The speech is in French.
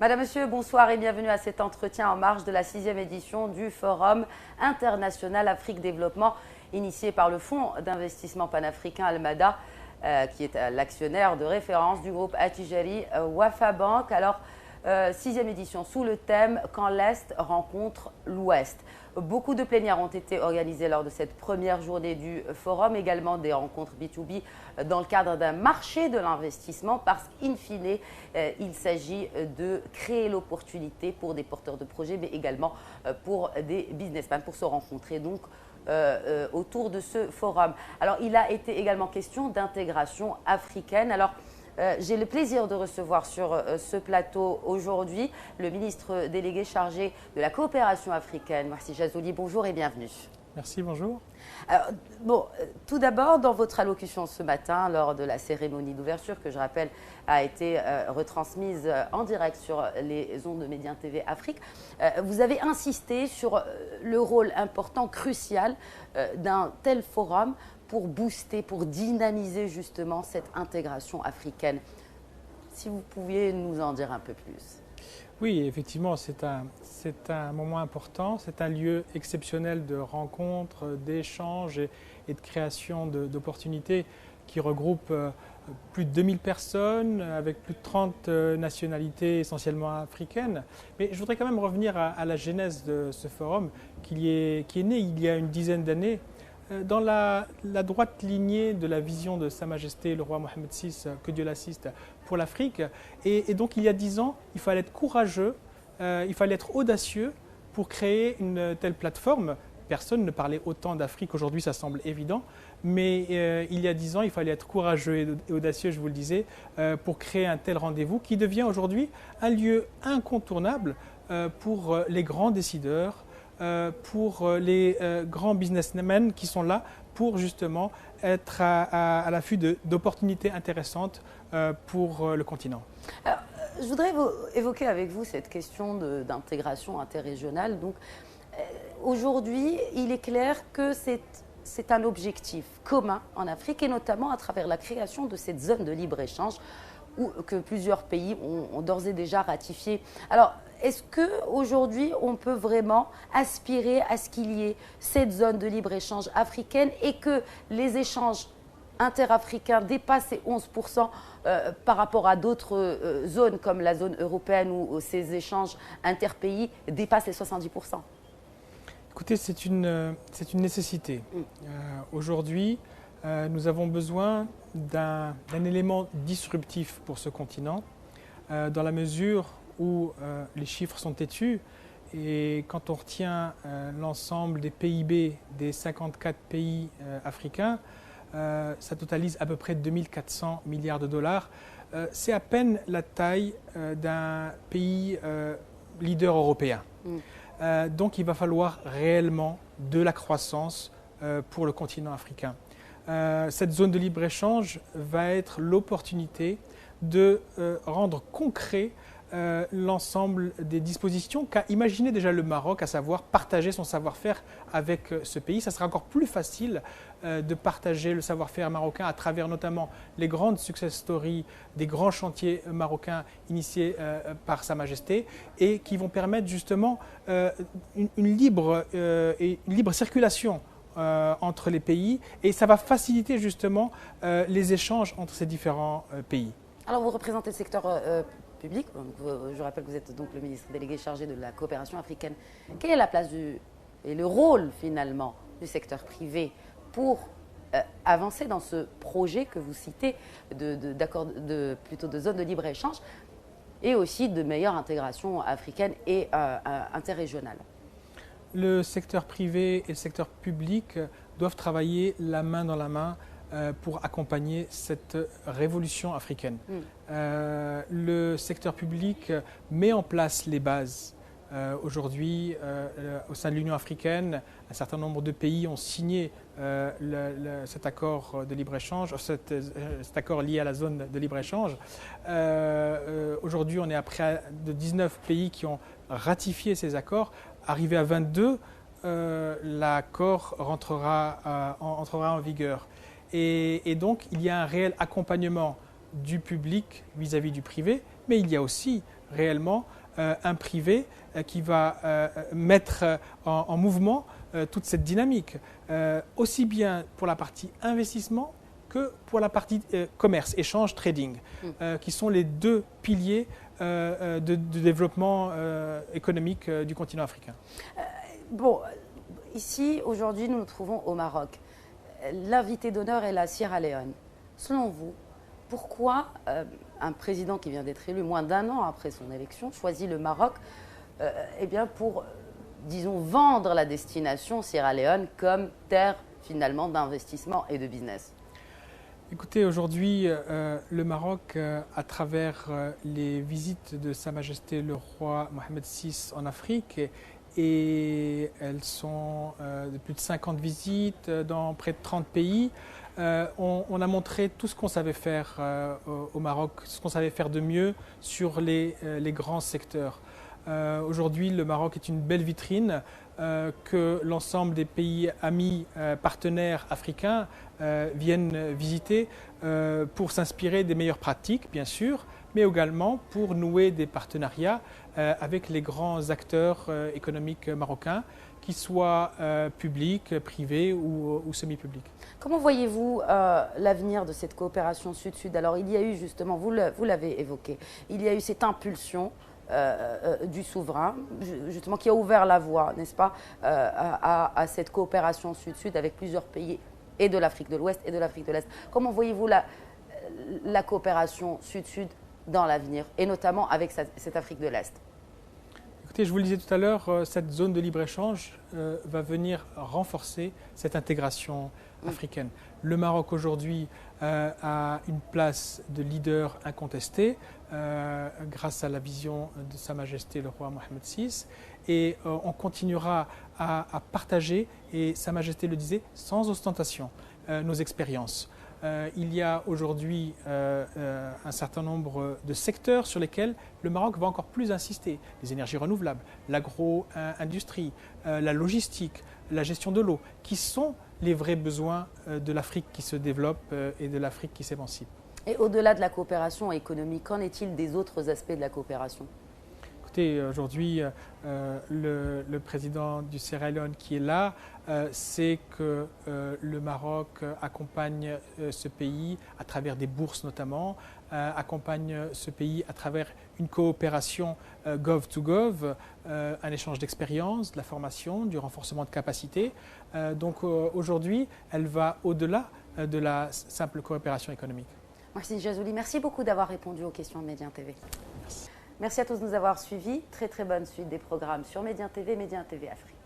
Madame, Monsieur, bonsoir et bienvenue à cet entretien en marge de la 6e édition du Forum international Afrique Développement, initié par le Fonds d'investissement panafricain Almada, qui est l'actionnaire de référence du groupe Attijari Wafa Bank. Alors, 6e édition sous le thème « Quand l'Est rencontre l'Ouest ». Beaucoup de plénières ont été organisées lors de cette première journée du forum, également des rencontres B2B dans le cadre d'un marché de l'investissement parce qu'in fine, il s'agit de créer l'opportunité pour des porteurs de projets, mais également pour des businessmen, pour se rencontrer donc autour de ce forum. Alors, il a été également question d'intégration africaine. Alors, j'ai le plaisir de recevoir sur ce plateau aujourd'hui le ministre délégué chargé de la coopération africaine, Mouhassi Jazuli. Bonjour et bienvenue. Merci, bonjour. Alors, tout d'abord, dans votre allocution ce matin, lors de la cérémonie d'ouverture, que je rappelle a été retransmise en direct sur les ondes de Médien TV Afrique, vous avez insisté sur le rôle important, crucial d'un tel forum pour booster, pour dynamiser justement cette intégration africaine. Si vous pouviez nous en dire un peu plus. Oui, effectivement, c'est un moment important, c'est un lieu exceptionnel de rencontres, d'échanges et de création d'opportunités qui regroupe plus de 2000 personnes avec plus de 30 nationalités essentiellement africaines. Mais je voudrais quand même revenir à la genèse de ce forum qui est né il y a une dizaine d'années dans la droite lignée de la vision de Sa Majesté le roi Mohammed VI, que Dieu l'assiste, pour l'Afrique. Et donc il y a 10 ans, il fallait être courageux, il fallait être audacieux pour créer une telle plateforme. Personne ne parlait autant d'Afrique, aujourd'hui ça semble évident, mais il y a 10 ans, il fallait être courageux et audacieux, je vous le disais, pour créer un tel rendez-vous qui devient aujourd'hui un lieu incontournable pour les grands décideurs, pour les grands businessmen qui sont là pour justement être à l'affût d'opportunités intéressantes pour le continent. Alors, je voudrais évoquer avec vous cette question d'intégration interrégionale. Donc, aujourd'hui, il est clair que c'est un objectif commun en Afrique et notamment à travers la création de cette zone de libre-échange que plusieurs pays ont d'ores et déjà ratifié. Alors, est-ce qu'aujourd'hui, on peut vraiment aspirer à ce qu'il y ait cette zone de libre-échange africaine et que les échanges interafricains dépassent ces 11% par rapport à d'autres zones comme la zone européenne où ces échanges interpays dépassent les 70%? Écoutez, c'est une nécessité. Aujourd'hui, nous avons besoin d'un élément disruptif pour ce continent, dans la mesure où les chiffres sont têtus et quand on retient l'ensemble des PIB des 54 pays africains, ça totalise à peu près 2400 milliards de dollars. C'est à peine la taille d'un pays leader européen. Donc il va falloir réellement de la croissance pour le continent africain. Cette zone de libre-échange va être l'opportunité de rendre concret l'ensemble des dispositions qu'a imaginé déjà le Maroc, à savoir partager son savoir-faire avec ce pays. Ça sera encore plus facile de partager le savoir-faire marocain à travers notamment les grandes success stories des grands chantiers marocains initiés par Sa Majesté et qui vont permettre justement une libre circulation entre les pays et ça va faciliter justement les échanges entre ces différents pays. Alors vous représentez le secteur public, je rappelle que vous êtes donc le ministre délégué chargé de la coopération africaine. Quelle est la place et le rôle finalement du secteur privé pour avancer dans ce projet que vous citez plutôt de zone de libre-échange et aussi de meilleure intégration africaine et interrégionale? Le secteur privé et le secteur public doivent travailler la main dans la main pour accompagner cette révolution africaine. Le secteur public met en place les bases. Aujourd'hui, au sein de l'Union africaine, un certain nombre de pays ont signé cet accord de libre-échange, cet accord lié à la zone de libre-échange. Aujourd'hui, on est à près de 19 pays qui ont ratifié ces accords. Arrivé à 22, l'accord entrera en vigueur. Et donc, il y a un réel accompagnement du public vis-à-vis du privé, mais il y a aussi réellement un privé qui va mettre en mouvement toute cette dynamique, aussi bien pour la partie investissement que pour la partie commerce, échange, trading, qui sont les deux piliers de développement économique du continent africain. Bon, ici, aujourd'hui, nous nous trouvons au Maroc. L'invité d'honneur est la Sierra Leone. Selon vous, pourquoi un président qui vient d'être élu moins d'1 an après son élection choisit le Maroc eh bien pour, disons, vendre la destination Sierra Leone comme terre finalement d'investissement et de business? Écoutez, aujourd'hui, le Maroc, à travers les visites de Sa Majesté le roi Mohamed VI en Afrique, et elles sont de plus de 50 visites dans près de 30 pays, on a montré tout ce qu'on savait faire au Maroc, ce qu'on savait faire de mieux sur les grands secteurs. Aujourd'hui, le Maroc est une belle vitrine que l'ensemble des pays amis, partenaires africains viennent visiter pour s'inspirer des meilleures pratiques, bien sûr, mais également pour nouer des partenariats avec les grands acteurs économiques marocains, qu'ils soient publics, privés ou semi-publics. Comment voyez-vous l'avenir de cette coopération Sud-Sud? Alors, il y a eu justement, vous l'avez évoqué, il y a eu cette impulsion du souverain, justement, qui a ouvert la voie, n'est-ce pas, à cette coopération Sud-Sud avec plusieurs pays, et de l'Afrique de l'Ouest et de l'Afrique de l'Est. Comment voyez-vous la coopération Sud-Sud dans l'avenir, et notamment avec cette Afrique de l'Est? Écoutez, je vous le disais tout à l'heure, cette zone de libre-échange va venir renforcer cette intégration africaine. Le Maroc aujourd'hui a une place de leader incontesté grâce à la vision de Sa Majesté le roi Mohamed VI, et on continuera à partager, et Sa Majesté le disait, sans ostentation, nos expériences. Il y a aujourd'hui un certain nombre de secteurs sur lesquels le Maroc va encore plus insister. Les énergies renouvelables, l'agro-industrie, la logistique, la gestion de l'eau, qui sont les vrais besoins de l'Afrique qui se développe et de l'Afrique qui s'émancipe. Et au-delà de la coopération économique, qu'en est-il des autres aspects de la coopération? Écoutez, aujourd'hui, le président du Sierra Leone qui est là sait que le Maroc accompagne ce pays à travers des bourses notamment, accompagne ce pays à travers une coopération gov-to-gov, un échange d'expériences, de la formation, du renforcement de capacités. Donc aujourd'hui, elle va au-delà de la simple coopération économique. Mohsin Jazzouli, merci beaucoup d'avoir répondu aux questions de Médien TV. Merci. Merci à tous de nous avoir suivis. Très très bonne suite des programmes sur Médien TV, Médien TV Afrique.